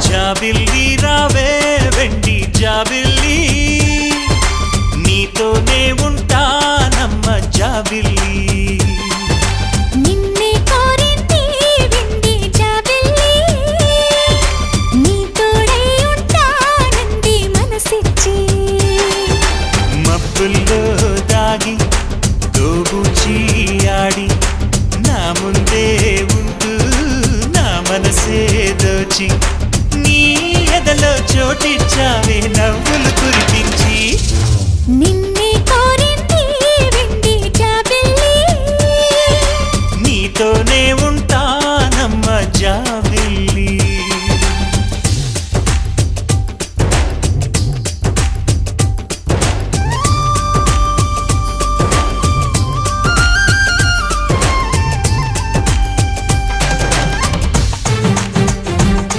జాబిల్లి రావే వెండి జాబిల్లి నీతోనే ఉంటానమ్మ జాబిల్లి దాగి దోబూచి ఆడి నా ముందే ఉంటూ నా మనసే దోచి నీ ఎదలో చోటిచ్చావే నవ్వు